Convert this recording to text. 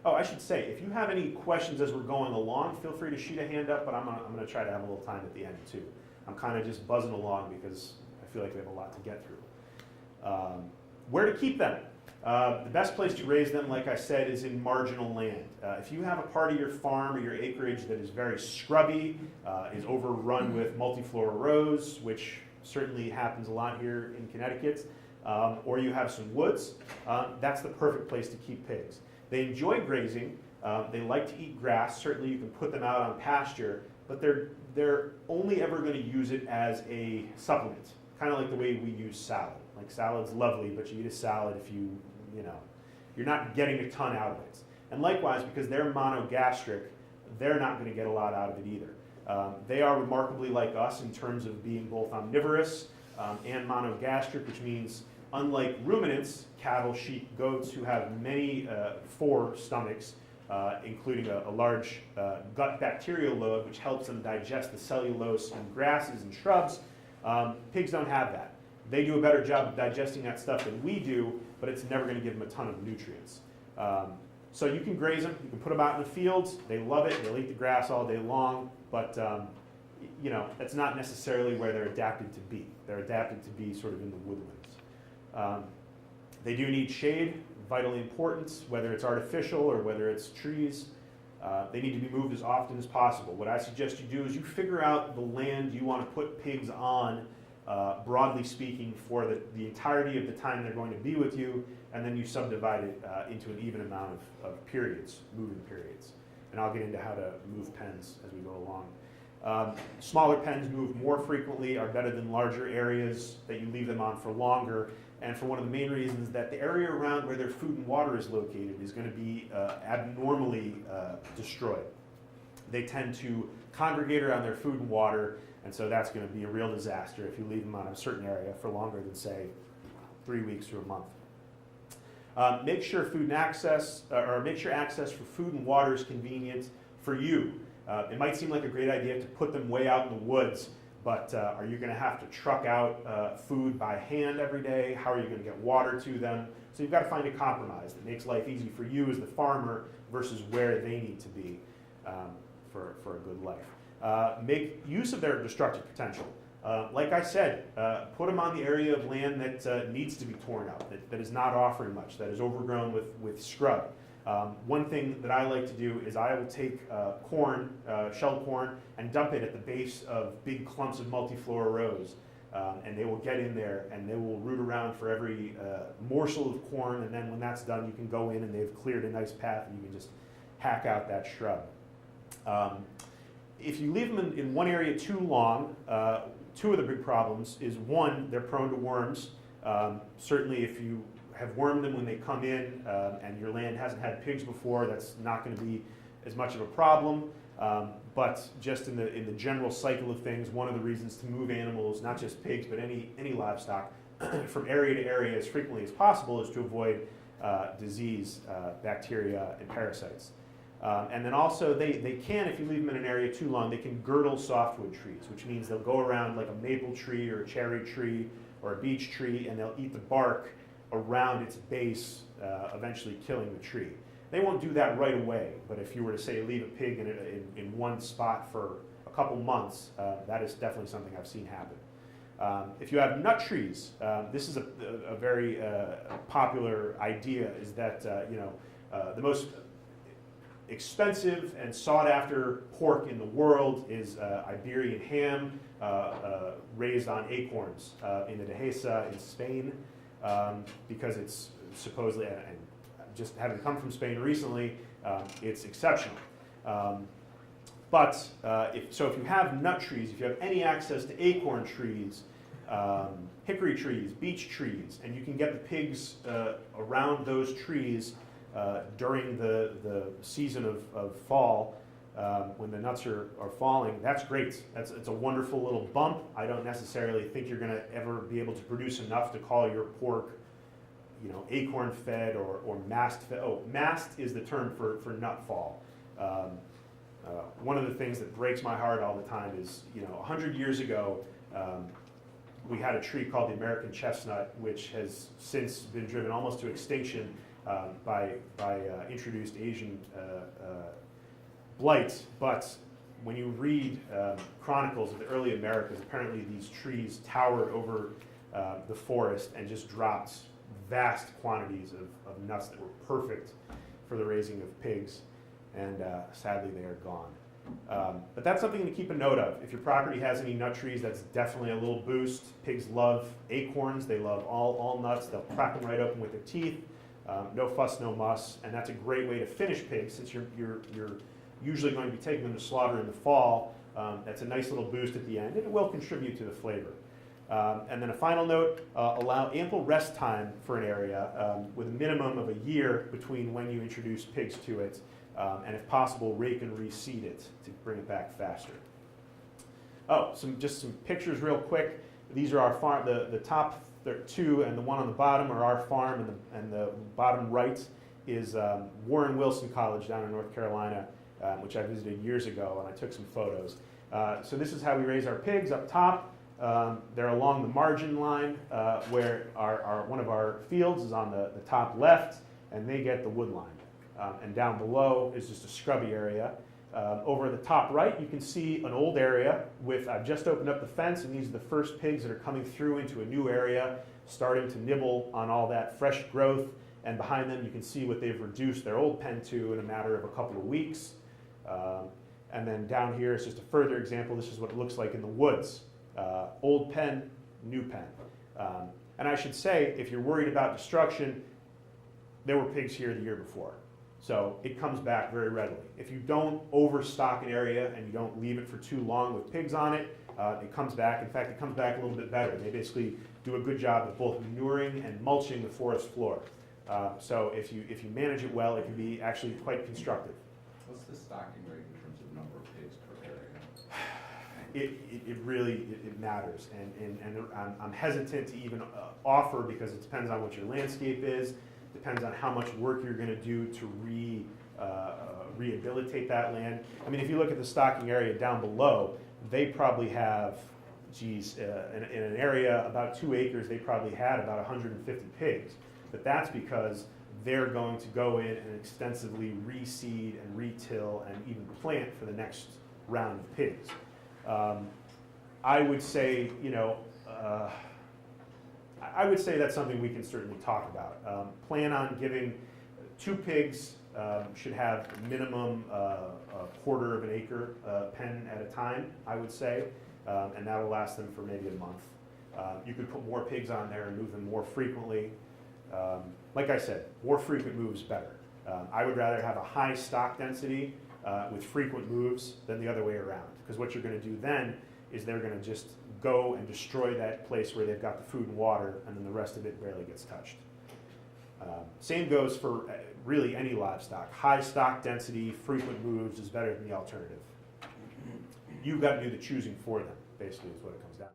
Oh, I should say, if you have any questions as we're going along, feel free to shoot a hand up, but I'm gonna try to have a little time at the end too. I'm kind of just buzzing along because I feel like we have a lot to get through. Where to keep them? The best place to raise them, like I said, is in marginal land. If you have a part of your farm or your acreage that is very scrubby, is overrun with multiflora rows, which certainly happens a lot here in Connecticut, or you have some woods, that's the perfect place to keep pigs. They enjoy grazing, they like to eat grass. Certainly you can put them out on pasture, but they're only ever going to use it as a supplement, kind of like the way we use salad. Like salad's lovely, but you eat a salad if you're not getting a ton out of it. And likewise, because they're monogastric, they're not going to get a lot out of it either. They are remarkably like us in terms of being both omnivorous and monogastric, which means unlike ruminants, cattle, sheep, goats, who have many 4 stomachs, including a large gut bacterial load, which helps them digest the cellulose in grasses and shrubs, pigs don't have that. They do a better job of digesting that stuff than we do, but it's never going to give them a ton of nutrients. So you can graze them, you can put them out in the fields, they love it, they'll eat the grass all day long, but that's not necessarily where they're adapted to be. They're adapted to be sort of in the woodlands. They do need shade, vitally important, whether it's artificial or whether it's trees. They need to be moved as often as possible. What I suggest you do is you figure out the land you want to put pigs on, broadly speaking, for the entirety of the time they're going to be with you, and then you subdivide it into an even amount of periods, moving periods. And I'll get into how to move pens as we go along. Smaller pens move more frequently, are better than larger areas that you leave them on for longer, and for one of the main reasons that the area around where their food and water is located is going to be abnormally destroyed. They tend to congregate around their food and water, and so that's going to be a real disaster if you leave them on a certain area for longer than, say, 3 weeks to a month. Make sure access for food and water is convenient for you. It might seem like a great idea to put them way out in the woods, but are you going to have to truck out food by hand every day? How are you going to get water to them? So you've got to find a compromise that makes life easy for you as the farmer versus where they need to be for a good life. Make use of their destructive potential. Like I said, put them on the area of land that needs to be torn up, that is not offering much, that is overgrown with scrub. One thing that I like to do is I will take corn, shelled corn, and dump it at the base of big clumps of multiflora rows. And they will get in there and they will root around for every morsel of corn, and then when that's done, you can go in and they've cleared a nice path and you can just hack out that shrub. If you leave them in one area too long, 2 of the big problems is, one, they're prone to worms. Certainly if you have wormed them when they come in and your land hasn't had pigs before, that's not going to be as much of a problem. But just in the general cycle of things, one of the reasons to move animals, not just pigs, but any livestock, from area to area as frequently as possible is to avoid disease, bacteria, and parasites. And then also they can, if you leave them in an area too long, they can girdle softwood trees, which means they'll go around like a maple tree or a cherry tree or a beech tree, and they'll eat the bark around its base, eventually killing the tree. They won't do that right away, but if you were to say leave a pig in one spot for a couple months, that is definitely something I've seen happen. If you have nut trees, this is a very popular idea, is that the most expensive and sought after pork in the world is Iberian ham, raised on acorns in the Dehesa in Spain, because it's supposedly, and just having come from Spain recently, it's exceptional. But if you have nut trees, if you have any access to acorn trees, hickory trees, beech trees, and you can get the pigs around those trees during the season of fall, when the nuts are falling, that's great. It's a wonderful little bump. I don't necessarily think you're going to ever be able to produce enough to call your pork, acorn fed or mast fed. Oh, mast is the term for nut fall. One of the things that breaks my heart all the time is, 100 years ago, we had a tree called the American chestnut, which has since been driven almost to extinction. by introduced Asian blight. But when you read chronicles of the early Americas, apparently these trees towered over the forest and just dropped vast quantities of nuts that were perfect for the raising of pigs, and sadly they are gone. But that's something to keep a note of. If your property has any nut trees, that's definitely a little boost. Pigs love acorns, they love all nuts, they'll crack them right open with their teeth. No fuss, no muss, and that's a great way to finish pigs since you're usually going to be taking them to slaughter in the fall. That's a nice little boost at the end, and it will contribute to the flavor. And then a final note, allow ample rest time for an area with a minimum of a year between when you introduce pigs to it, and if possible, rake and reseed it to bring it back faster. Oh, just some pictures real quick. These are our farm, the top two and the one on the bottom are our farm, and the bottom right is Warren Wilson College down in North Carolina, which I visited years ago, and I took some photos. So this is how we raise our pigs up top. They're along the margin line where one of our fields is on the top left, and they get the wood line. And down below is just a scrubby area. Over the top right, you can see an old area with, I've just opened up the fence, and these are the first pigs that are coming through into a new area, starting to nibble on all that fresh growth. And behind them, you can see what they've reduced their old pen to in a matter of a couple of weeks. And then down here is just a further example. This is what it looks like in the woods. Old pen, new pen. And I should say, if you're worried about destruction, there were pigs here the year before. So it comes back very readily. If you don't overstock an area and you don't leave it for too long with pigs on it, it comes back. In fact, it comes back a little bit better. They basically do a good job of both manuring and mulching the forest floor. So if you manage it well, it can be actually quite constructive. What's the stocking rate in terms of number of pigs per area? It really matters, and I'm hesitant to even offer because it depends on what your landscape is, depends on how much work you're going to do to rehabilitate that land. I mean, if you look at the stocking area down below, they probably have, in an area about 2 acres, they probably had about 150 pigs. But that's because they're going to go in and extensively reseed and retill and even plant for the next round of pigs. I would say, I would say that's something we can certainly talk about. Plan on giving 2 pigs, should have minimum a quarter of an acre pen at a time, I would say, and that'll last them for maybe a month. You could put more pigs on there and move them more frequently. Like I said, more frequent moves better. I would rather have a high stock density with frequent moves than the other way around, because what you're going to do then is they're going to just go and destroy that place where they've got the food and water, and then the rest of it barely gets touched. Same goes for really any livestock. High stock density, frequent moves is better than the alternative. You've got to do the choosing for them, basically, is what it comes down to.